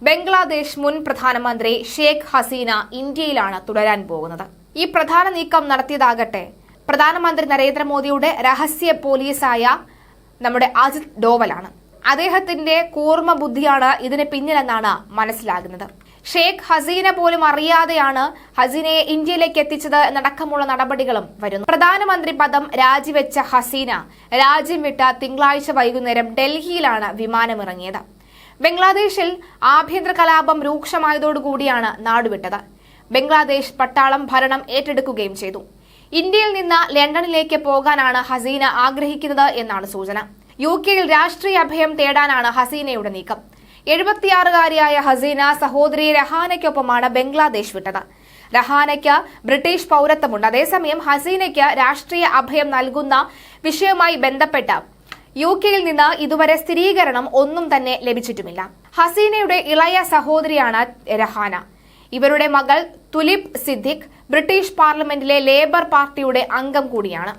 ബംഗ്ലാദേശ് മുൻ പ്രധാനമന്ത്രി ഷേഖ് ഹസീന ഇന്ത്യയിലാണ് തുടരാൻ പോകുന്നത്. ഈ പ്രധാന നീക്കം നടത്തിയതാകട്ടെ പ്രധാനമന്ത്രി നരേന്ദ്രമോദിയുടെ രഹസ്യ പോലീസായ നമ്മുടെ അജിത് ഡോവലാണ്. അദ്ദേഹത്തിന്റെ കൂർമ്മ ബുദ്ധിയാണ് ഇതിന് പിന്നിലെന്നാണ് മനസ്സിലാകുന്നത്. ഷേഖ് ഹസീന പോലും അറിയാതെയാണ് ഹസീനയെ ഇന്ത്യയിലേക്ക് എത്തിച്ചത് എന്നടക്കമുള്ള നടപടികളും വരുന്നു. പ്രധാനമന്ത്രി പദം രാജിവെച്ച ഹസീന രാജ്യം വിട്ട തിങ്കളാഴ്ച വൈകുന്നേരം ഡൽഹിയിലാണ് വിമാനമിറങ്ങിയത്. ബംഗ്ലാദേശിൽ ആഭ്യന്തര കലാപം രൂക്ഷമായതോടുകൂടിയാണ് നാടുവിട്ടത്. ബംഗ്ലാദേശ് പട്ടാളം ഭരണം ഏറ്റെടുക്കുകയും ചെയ്തു. ഇന്ത്യയിൽ നിന്ന് ലണ്ടനിലേക്ക് പോകാനാണ് ഹസീന ആഗ്രഹിക്കുന്നത് എന്നാണ് സൂചന. UK-യിൽ രാഷ്ട്രീയ അഭയം തേടാനാണ് ഹസീനയുടെ നീക്കം. 76-കാരിയായ ഹസീന സഹോദരി രഹാനയ്ക്കൊപ്പമാണ് ബംഗ്ലാദേശ് വിട്ടത്. രഹാനയ്ക്ക് ബ്രിട്ടീഷ് പൗരത്വമുണ്ട്. അതേസമയം ഹസീനയ്ക്ക് രാഷ്ട്രീയ അഭയം നൽകുന്ന വിഷയവുമായി ബന്ധപ്പെട്ട UK-യിൽ നിന്ന് ഇതുവരെ സ്ഥിരീകരണം ഒന്നും തന്നെ ലഭിച്ചിട്ടുമില്ല. ഹസീനയുടെ ഇളയ സഹോദരിയാണ് രഹാന. ഇവരുടെ മകൾ തുലിപ് സിദ്ദിഖ് ബ്രിട്ടീഷ് പാർലമെന്റിലെ ലേബർ പാർട്ടിയുടെ അംഗം കൂടിയാണ്.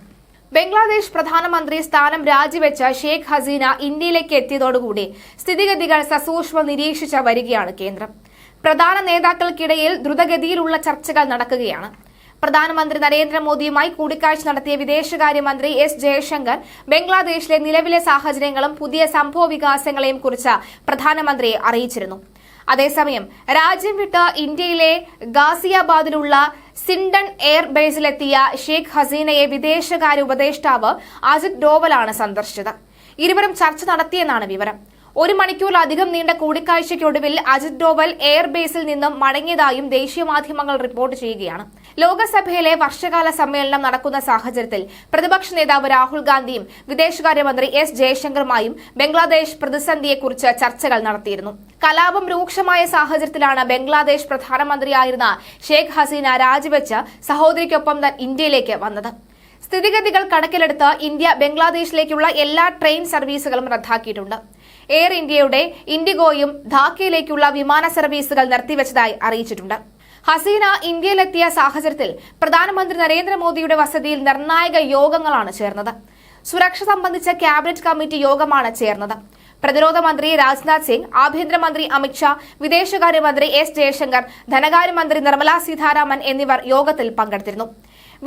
ബംഗ്ലാദേശ് പ്രധാനമന്ത്രി സ്ഥാനം രാജിവെച്ച ഷേഖ് ഹസീന ഇന്ത്യയിലേക്ക് എത്തിയതോടുകൂടി സ്ഥിതിഗതികൾ സസൂക്ഷ്മം നിരീക്ഷിച്ച് വരികയാണ് കേന്ദ്രം. പ്രധാന നേതാക്കൾക്കിടയിൽ ദ്രുതഗതിയിലുള്ള ചർച്ചകൾ നടക്കുകയാണ്. പ്രധാനമന്ത്രി നരേന്ദ്രമോദിയുമായി കൂടിക്കാഴ്ച നടത്തിയ വിദേശകാര്യമന്ത്രി S. ജയശങ്കർ ബംഗ്ലാദേശിലെ നിലവിലെ സാഹചര്യങ്ങളും പുതിയ സംഭവ വികാസങ്ങളെയും കുറിച്ച് പ്രധാനമന്ത്രിയെ അറിയിച്ചിരുന്നു. അതേസമയം രാജ്യം വിട്ട് ഇന്ത്യയിലെ ഗാസിയാബാദിലുള്ള സിൻഡൺ എയർ ബേസിലെത്തിയ ഷേഖ് ഹസീനയെ വിദേശകാര്യ ഉപദേഷ്ടാവ് അജിത് ഡോവലാണ് സന്ദർശിച്ചത്. ഇരുവരും ചർച്ച നടത്തിയെന്നാണ് വിവരം. 1 മണിക്കൂറിലധികം നീണ്ട കൂടിക്കാഴ്ചയ്ക്കൊടുവിൽ അജിത് ഡോവൽ എയർബേസിൽ നിന്നും മടങ്ങിയതായും ദേശീയ മാധ്യമങ്ങൾ റിപ്പോർട്ട് ചെയ്യുകയാണ്. ലോകസഭയിലെ വർഷകാല സമ്മേളനം നടക്കുന്ന സാഹചര്യത്തിൽ പ്രതിപക്ഷ നേതാവ് രാഹുൽ ഗാന്ധിയും വിദേശകാര്യമന്ത്രി S. ജയശങ്കറുമായും ബംഗ്ലാദേശ് പ്രതിസന്ധിയെക്കുറിച്ച് ചർച്ചകൾ നടത്തിയിരുന്നു. കലാപം രൂക്ഷമായ സാഹചര്യത്തിലാണ് ബംഗ്ലാദേശ് പ്രധാനമന്ത്രിയായിരുന്ന ഷേഖ് ഹസീന രാജിവെച്ച് സഹോദരിക്കൊപ്പം ഇന്ത്യയിലേക്ക് വന്നത്. സ്ഥിതിഗതികൾ കണക്കിലെടുത്ത് ഇന്ത്യ ബംഗ്ലാദേശിലേക്കുള്ള എല്ലാ ട്രെയിൻ സർവീസുകളും റദ്ദാക്കിയിട്ടുണ്ട്. എയർ ഇന്ത്യയുടെ ഇൻഡിഗോയും ധാക്കയിലേക്കുള്ള വിമാന സർവീസുകൾ നിർത്തിവെച്ചതായി അറിയിച്ചിട്ടുണ്ട്. ഹസീന ഇന്ത്യയിലെത്തിയ സാഹചര്യത്തിൽ പ്രധാനമന്ത്രി നരേന്ദ്രമോദിയുടെ വസതിയിൽ നിർണായക യോഗങ്ങളാണ് ചേർന്നത്. സുരക്ഷ സംബന്ധിച്ച ക്യാബിനറ്റ് കമ്മിറ്റി യോഗമാണ് ചേർന്നത്. പ്രതിരോധ മന്ത്രി രാജ്നാഥ് സിംഗ്, ആഭ്യന്തരമന്ത്രി അമിത്ഷാ, വിദേശകാര്യമന്ത്രി S. ജയശങ്കർ, ധനകാര്യമന്ത്രി നിർമ്മല സീതാരാമൻ എന്നിവർ യോഗത്തിൽ പങ്കെടുത്തിരുന്നു.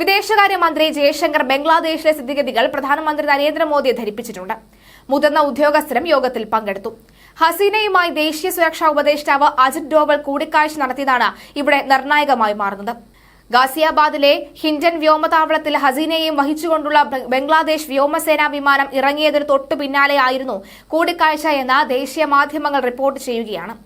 വിദേശകാര്യമന്ത്രി ജയശങ്കർ ബംഗ്ലാദേശിലെ സ്ഥിതിഗതികൾ പ്രധാനമന്ത്രി നരേന്ദ്രമോദിയെ ധരിപ്പിച്ചിട്ടുണ്ട്. മുതിർന്ന ഉദ്യോഗസ്ഥരും യോഗത്തിൽ പങ്കെടുത്തു. ഹസീനയുമായി ദേശീയ സുരക്ഷാ ഉപദേഷ്ടാവ് അജിത് ഡോവൽ കൂടിക്കാഴ്ച നടത്തിയതാണ് ഇവിടെ നിർണായകമായി മാറുന്നത്. ഗാസിയാബാദിലെ ഹിൻഡൻ വ്യോമതാവളത്തിൽ ഹസീനയെയും വഹിച്ചുകൊണ്ടുള്ള ബംഗ്ലാദേശ് വ്യോമസേനാ വിമാനം ഇറങ്ങിയതിന് തൊട്ടു പിന്നാലെയായിരുന്നു കൂടിക്കാഴ്ച എന്ന് ദേശീയ മാധ്യമങ്ങൾ റിപ്പോർട്ട് ചെയ്യുകയാണ്.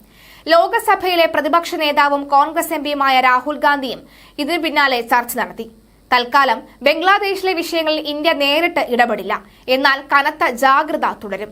ലോകസഭയിലെ പ്രതിപക്ഷ നേതാവും കോൺഗ്രസ് എംപിയുമായ രാഹുൽ ഗാന്ധിയും ഇതിനു പിന്നാലെ ചർച്ച നടത്തി. തൽക്കാലം ബംഗ്ലാദേശിലെ വിഷയങ്ങളിൽ ഇന്ത്യ നേരിട്ട് ഇടപെടില്ല. എന്നാൽ കനത്ത ജാഗ്രത തുടരും.